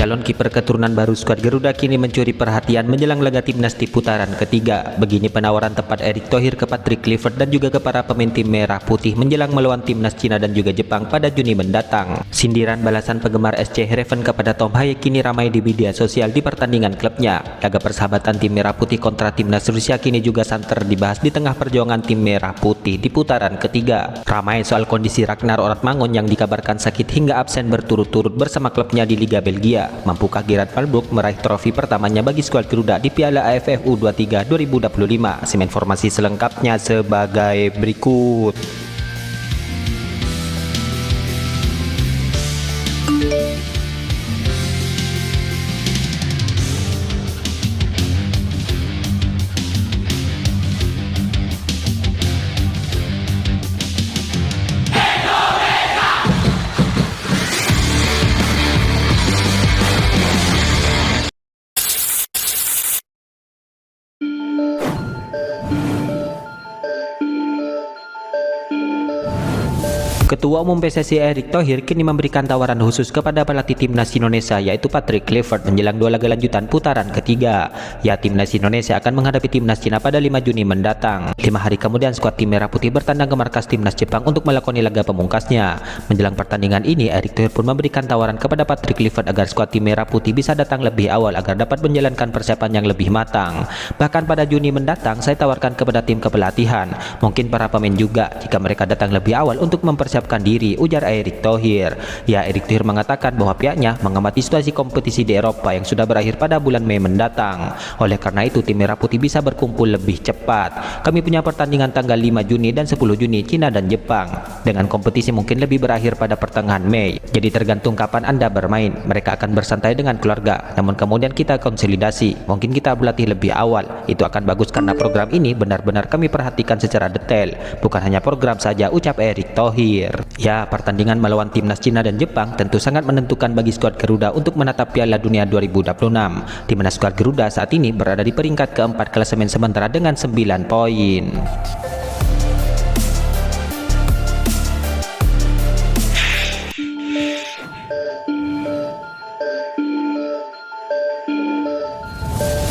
Calon kiper keturunan baru skuad Garuda kini mencuri perhatian menjelang laga timnas di putaran ketiga. Begini penawaran tepat Erick Thohir ke Patrick Kluivert dan juga ke para pemain tim merah putih menjelang melawan timnas Cina dan juga Jepang pada Juni mendatang. Sindiran balasan penggemar SC Heerenveen kepada Tom Haye kini ramai di media sosial di pertandingan klubnya. Laga persahabatan tim merah putih kontra timnas Rusia kini juga santer dibahas di tengah perjuangan tim merah putih di putaran ketiga. Ramai soal kondisi Ragnar Oratmangun yang dikabarkan sakit hingga absen berturut-turut bersama klubnya di Liga Belgia. Mampukah Gerard Van Broek meraih trofi pertamanya bagi skuad Garuda di Piala AFF U23 2025? Simak informasi selengkapnya sebagai berikut. Ketua Umum PSSI Erick Thohir kini memberikan tawaran khusus kepada pelatih timnas Indonesia yaitu Patrick Kluivert menjelang dua laga lanjutan putaran ketiga. Ya, timnas Indonesia akan menghadapi timnas Cina pada 5 Juni mendatang. 5 hari kemudian skuad tim merah putih bertandang ke markas timnas Jepang untuk melakoni laga pemungkasnya. Menjelang pertandingan ini, Erick Thohir pun memberikan tawaran kepada Patrick Kluivert agar skuad tim merah putih bisa datang lebih awal agar dapat menjalankan persiapan yang lebih matang. Bahkan pada Juni mendatang, saya tawarkan kepada tim kepelatihan, mungkin para pemain juga jika mereka datang lebih awal untuk mempersiapkan diri, ujar Erick Thohir. Ya, Erick Thohir mengatakan bahwa pihaknya mengamati situasi kompetisi di Eropa yang sudah berakhir pada bulan Mei mendatang. Oleh karena itu, tim merah putih bisa berkumpul lebih cepat. Kami punya pertandingan tanggal 5 Juni dan 10 Juni Cina dan Jepang. Dengan kompetisi mungkin lebih berakhir pada pertengahan Mei. Jadi tergantung kapan Anda bermain. Mereka akan bersantai dengan keluarga. Namun kemudian kita konsolidasi. Mungkin kita berlatih lebih awal. Itu akan bagus karena program ini benar-benar kami perhatikan secara detail. Bukan hanya program saja, ucap Erick Thohir. Ya, pertandingan melawan timnas Cina dan Jepang tentu sangat menentukan bagi skuad Garuda untuk menatap Piala Dunia 2026, di mana skuad Garuda saat ini berada di peringkat keempat klasemen sementara dengan 9 poin.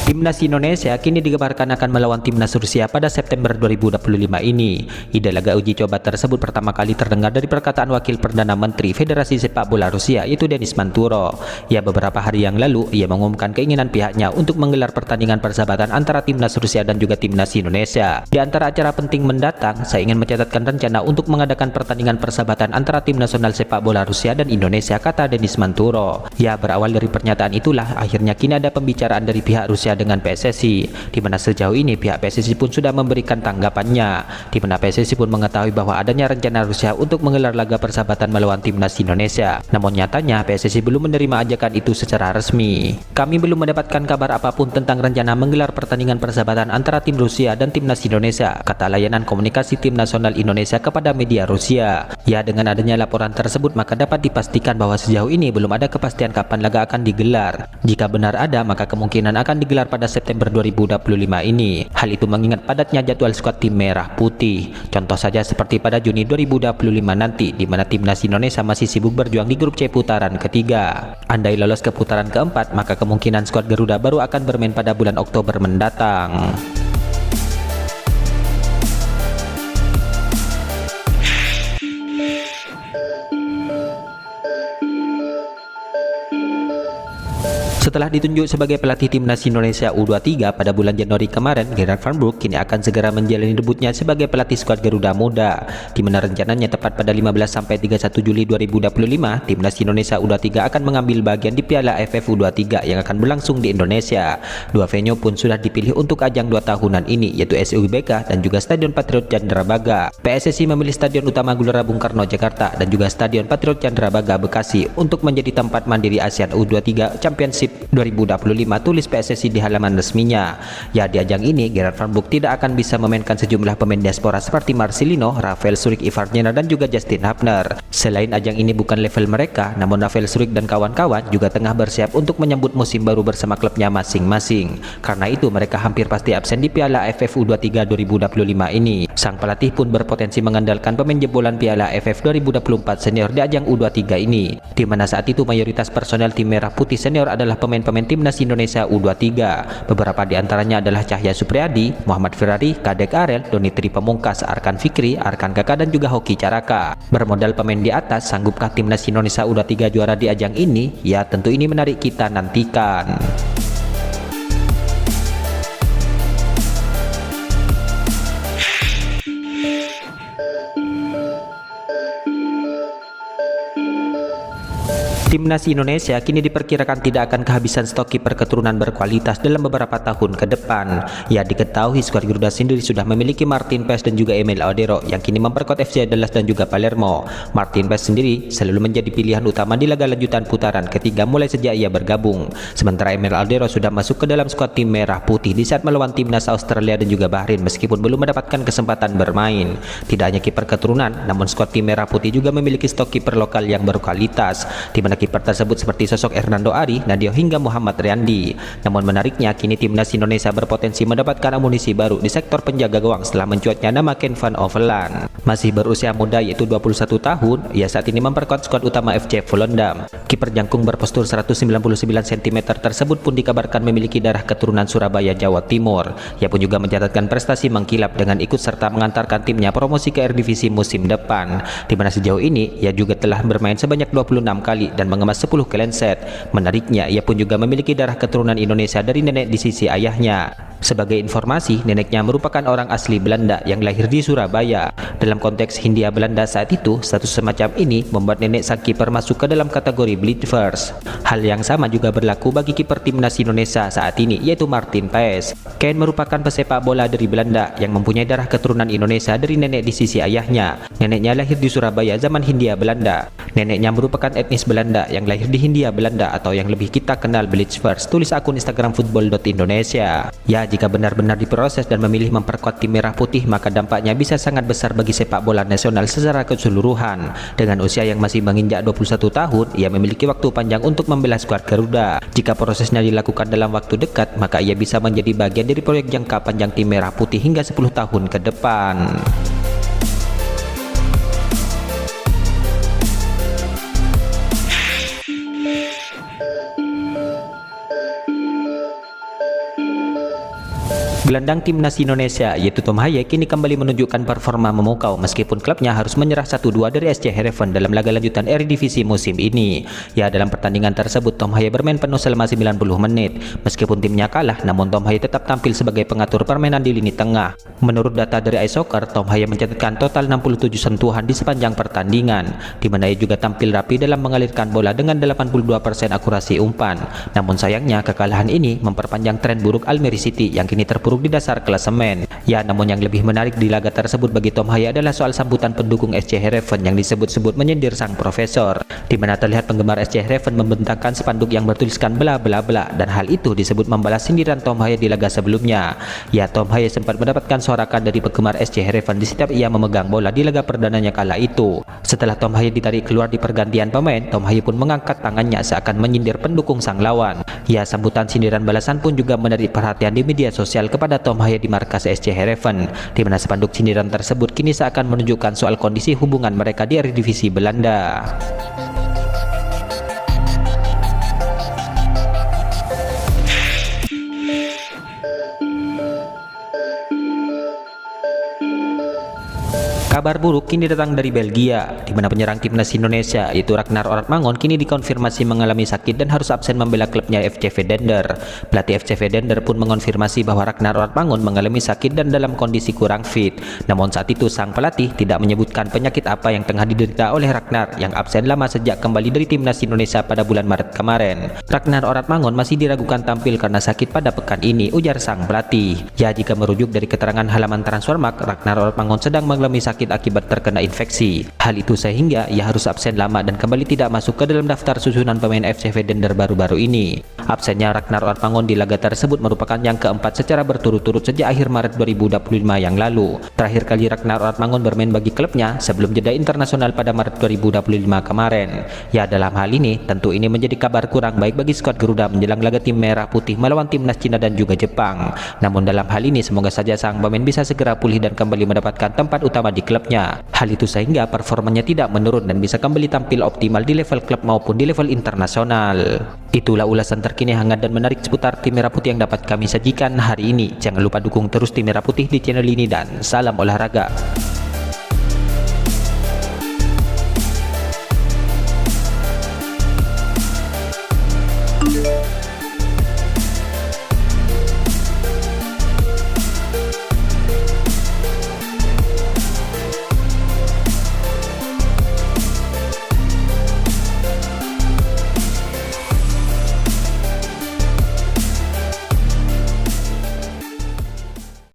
Timnas Indonesia kini dikabarkan akan melawan timnas Rusia pada September 2025 ini. Ide laga uji coba tersebut pertama kali terdengar dari perkataan Wakil Perdana Menteri Federasi Sepak Bola Rusia, yaitu Denis Manturo. Ya, beberapa hari yang lalu ia mengumumkan keinginan pihaknya untuk menggelar pertandingan persahabatan antara timnas Rusia dan juga timnas Indonesia. Di antara acara penting mendatang, saya ingin mencatatkan rencana untuk mengadakan pertandingan persahabatan antara tim nasional sepak bola Rusia dan Indonesia, kata Denis Manturo. Ya, berawal dari pernyataan itulah akhirnya kini ada pembicaraan dari pihak Rusia dengan PSSI, di mana sejauh ini pihak PSSI pun sudah memberikan tanggapannya, di mana PSSI pun mengetahui bahwa adanya rencana Rusia untuk menggelar laga persahabatan melawan timnas Indonesia. Namun nyatanya PSSI belum menerima ajakan itu secara resmi. Kami belum mendapatkan kabar apapun tentang rencana menggelar pertandingan persahabatan antara tim Rusia dan timnas Indonesia, kata layanan komunikasi tim nasional Indonesia kepada media Rusia. Ya, dengan adanya laporan tersebut maka dapat dipastikan bahwa sejauh ini belum ada kepastian kapan laga akan digelar. Jika benar ada, maka kemungkinan akan digelar pada September 2025 ini. Hal itu mengingat padatnya jadwal skuad tim merah putih. Contoh saja seperti pada Juni 2025 nanti, di mana timnas Indonesia masih sibuk berjuang di grup C putaran ketiga. Andai lolos ke putaran keempat, maka kemungkinan skuad Garuda baru akan bermain pada bulan Oktober mendatang. Setelah ditunjuk sebagai pelatih timnas Indonesia U23 pada bulan Januari kemarin, Gerard Van Broek kini akan segera menjalani debutnya sebagai pelatih skuad Garuda Muda, di mana rencananya tepat pada 15-31 Juli 2025, timnas Indonesia U23 akan mengambil bagian di Piala AFF U23 yang akan berlangsung di Indonesia. Dua venue pun sudah dipilih untuk ajang 2 tahunan ini, yaitu SUBK dan juga Stadion Patriot Candrabaga. PSSI memilih Stadion Utama Gelora Bung Karno Jakarta dan juga Stadion Patriot Candrabaga Bekasi untuk menjadi tempat mandiri ASEAN U23 Championship 2025, tulis PSSI di halaman resminya. Ya, di ajang ini Gerard Van Boeck tidak akan bisa memainkan sejumlah pemain diaspora seperti Marcelino, Rafael Surik, Ivar Jenner, dan juga Justin Hubner. Selain ajang ini bukan level mereka, namun Rafael Surik dan kawan-kawan juga tengah bersiap untuk menyambut musim baru bersama klubnya masing-masing. Karena itu mereka hampir pasti absen di Piala AFF U23 2025 ini. Sang pelatih pun berpotensi mengandalkan pemain jebolan Piala AFF 2024 senior di ajang U23 ini, di mana saat itu mayoritas personel tim Merah Putih senior adalah pemain-pemain timnas Indonesia U23. Beberapa di antaranya adalah Cahya Supriyadi, Muhammad Ferrari, Kadek Arel, Donitri Pamungkas, Arkan Fikri, Arkan Kakak, dan juga Hoki Caraka. Bermodal pemain di atas, sanggupkah timnas Indonesia U23 juara di ajang ini? Ya, tentu ini menarik kita nantikan. Timnas Indonesia kini diperkirakan tidak akan kehabisan stok kiper keturunan berkualitas dalam beberapa tahun ke depan. Ya, diketahui skuad Garuda sendiri sudah memiliki Martin Paes dan juga Emil Audero yang kini memperkuat FC Dallas dan juga Palermo. Martin Paes sendiri selalu menjadi pilihan utama di laga lanjutan putaran ketiga mulai sejak ia bergabung. Sementara Emil Audero sudah masuk ke dalam skuad tim Merah Putih di saat melawan timnas Australia dan juga Bahrain meskipun belum mendapatkan kesempatan bermain. Tidak hanya kiper keturunan, namun skuad tim Merah Putih juga memiliki stok kiper lokal yang berkualitas, di mana kiper tersebut seperti sosok Hernando Ari, Nadio hingga Muhammad Riyandi. Namun menariknya, kini timnas Indonesia berpotensi mendapatkan amunisi baru di sektor penjaga gawang setelah mencuatnya nama Ken van Overland. Masih berusia muda yaitu 21 tahun, ia saat ini memperkuat skuad utama FC Volendam. Kiper jangkung berpostur 199 cm tersebut pun dikabarkan memiliki darah keturunan Surabaya, Jawa Timur. Ia pun juga mencatatkan prestasi mengkilap dengan ikut serta mengantarkan timnya promosi ke Eredivisie musim depan, di mana sejauh ini ia juga telah bermain sebanyak 26 kali dan mengemas 10 clean set. Menariknya, ia pun juga memiliki darah keturunan Indonesia dari nenek di sisi ayahnya. Sebagai informasi, neneknya merupakan orang asli Belanda yang lahir di Surabaya. Dalam konteks Hindia Belanda saat itu, status semacam ini membuat nenek sang kiper masuk ke dalam kategori Bleeders. Hal yang sama juga berlaku bagi kiper timnas Indonesia saat ini, yaitu Martin Paes. Ken merupakan pesepak bola dari Belanda yang mempunyai darah keturunan Indonesia dari nenek di sisi ayahnya. Neneknya lahir di Surabaya zaman Hindia Belanda. Neneknya merupakan etnis Belanda yang lahir di Hindia Belanda atau yang lebih kita kenal Bleeders, tulis akun Instagram football.indonesia. Ya, jika benar-benar diproses dan memilih memperkuat tim Merah Putih, maka dampaknya bisa sangat besar bagi sepak bola nasional secara keseluruhan. Dengan usia yang masih menginjak 21 tahun, ia memiliki waktu panjang untuk membela skuad Garuda. Jika prosesnya dilakukan dalam waktu dekat, maka ia bisa menjadi bagian dari proyek jangka panjang tim Merah Putih hingga 10 tahun ke depan. Gelandang timnas Indonesia yaitu Tom Haye kini kembali menunjukkan performa memukau meskipun klubnya harus menyerah 1-2 dari SC Heerenveen dalam laga lanjutan Eredivisie musim ini. Ya, dalam pertandingan tersebut Tom Haye bermain penuh selama 90 menit. Meskipun timnya kalah, namun Tom Haye tetap tampil sebagai pengatur permainan di lini tengah. Menurut data dari iSoccer, Tom Haye mencatatkan total 67 sentuhan di sepanjang pertandingan, di mana ia juga tampil rapi dalam mengalirkan bola dengan 82% akurasi umpan. Namun sayangnya kekalahan ini memperpanjang tren buruk Almere City yang kini terpuruk di dasar klasemen. Ya, namun yang lebih menarik di laga tersebut bagi Tom Haye adalah soal sambutan pendukung SC Heerenveen yang disebut-sebut menyindir sang profesor, di mana terlihat penggemar SC Heerenveen membentangkan spanduk yang bertuliskan bla bla bla, dan hal itu disebut membalas sindiran Tom Haye di laga sebelumnya. Ya, Tom Haye sempat mendapatkan sorakan dari penggemar SC Heerenveen di setiap ia memegang bola di laga perdananya kala itu. Setelah Tom Haye ditarik keluar di pergantian pemain, Tom Haye pun mengangkat tangannya seakan menyindir pendukung sang lawan. Ya, sambutan sindiran balasan pun juga menarik perhatian di media sosial kepada Tom Haye di markas SC Heerenveen, di mana spanduk sindiran tersebut kini seakan menunjukkan soal kondisi hubungan mereka di Eredivisie Belanda. Kabar buruk kini datang dari Belgia, di mana penyerang timnas Indonesia yaitu Ragnar Oratmangon kini dikonfirmasi mengalami sakit dan harus absen membela klubnya FC Vedender. Pelatih FC Vedender pun mengonfirmasi bahwa Ragnar Oratmangon mengalami sakit dan dalam kondisi kurang fit. Namun saat itu sang pelatih tidak menyebutkan penyakit apa yang tengah diderita oleh Ragnar yang absen lama sejak kembali dari timnas Indonesia pada bulan Maret kemarin. Ragnar Oratmangon masih diragukan tampil karena sakit pada pekan ini, ujar sang pelatih. Ya, jika merujuk dari keterangan halaman Transfermarkt, Ragnar Oratmangon sedang mengalami sakit sakit akibat terkena infeksi. Hal itu sehingga ia harus absen lama dan kembali tidak masuk ke dalam daftar susunan pemain FC Vedender baru-baru ini. Absennya Ragnar Ortmangon di laga tersebut merupakan yang keempat secara berturut-turut sejak akhir Maret 2025 yang lalu. Terakhir kali Ragnar Ortmangon bermain bagi klubnya sebelum jeda internasional pada Maret 2025 kemarin. Ya, dalam hal ini tentu ini menjadi kabar kurang baik bagi skuad Garuda menjelang laga tim Merah Putih melawan timnas Cina dan juga Jepang. Namun dalam hal ini semoga saja sang pemain bisa segera pulih dan kembali mendapatkan tempat utama di klubnya. Hal itu sehingga performanya tidak menurun dan bisa kembali tampil optimal di level klub maupun di level internasional. Itulah ulasan terkini hangat dan menarik seputar tim Merah Putih yang dapat kami sajikan hari ini. Jangan lupa dukung terus tim Merah Putih di channel ini dan salam olahraga.